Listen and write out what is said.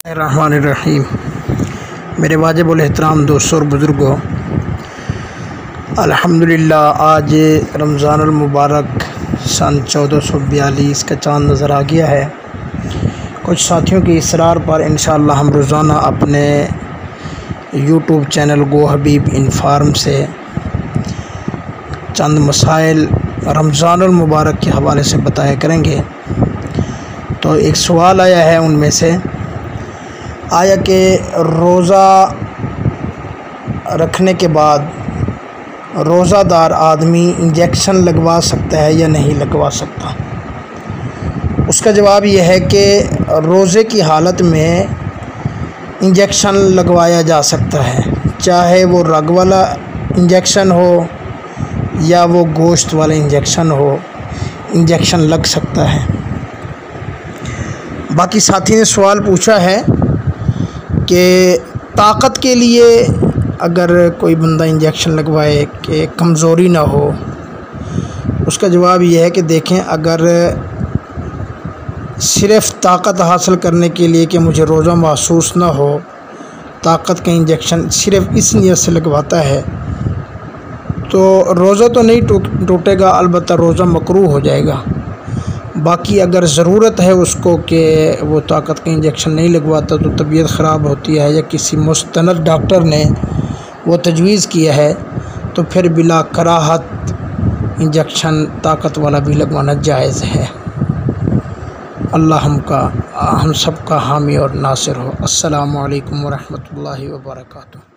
रहमानिर्रहीम। मेरे वाजिबुल एहतराम दोस्तों और बुज़ुर्गों, अल्हम्दुलिल्लाह आज रमज़ानुल मुबारक सन 1442 का चाँद नज़र आ गया है। कुछ साथियों की इसरार पर इंशाअल्लाह हम रोज़ाना अपने यूट्यूब चैनल गो हबीब इन्फॉर्म से चंद मसाइल रमज़ानुल मुबारक के हवाले से बताया करेंगे। तो एक सवाल आया है उनमें से, आया कि रोज़ा रखने के बाद रोज़ादार आदमी इंजेक्शन लगवा सकता है या नहीं लगवा सकता। उसका जवाब यह है कि रोज़े की हालत में इंजेक्शन लगवाया जा सकता है, चाहे वो रग वाला इंजेक्शन हो या वो गोश्त वाला इंजेक्शन हो, इंजेक्शन लग सकता है। बाकी साथी ने सवाल पूछा है कि ताकत के लिए अगर कोई बंदा इंजेक्शन लगवाए कि कमज़ोरी ना हो। उसका जवाब यह है कि देखें, अगर सिर्फ़ ताकत हासिल करने के लिए कि मुझे रोज़ा महसूस ना हो, ताकत का इंजेक्शन सिर्फ़ इस नीयत से लगवाता है तो रोज़ा तो नहीं टूटेगा, अलबत्ता रोज़ा मकरूह हो जाएगा। बाकी अगर ज़रूरत है उसको कि वो ताकत का इंजेक्शन नहीं लगवाता, तो तबीयत ख़राब होती है या किसी मुस्तनद डॉक्टर ने वो तजवीज़ किया है, तो फिर बिला कराहत इंजेक्शन ताकत वाला भी लगवाना जायज़ है। अल्लाह हम सब का हामी और नासिर हो। अस्सलामु अलैकुम व रहमतुल्लाहि व बरकातुहू।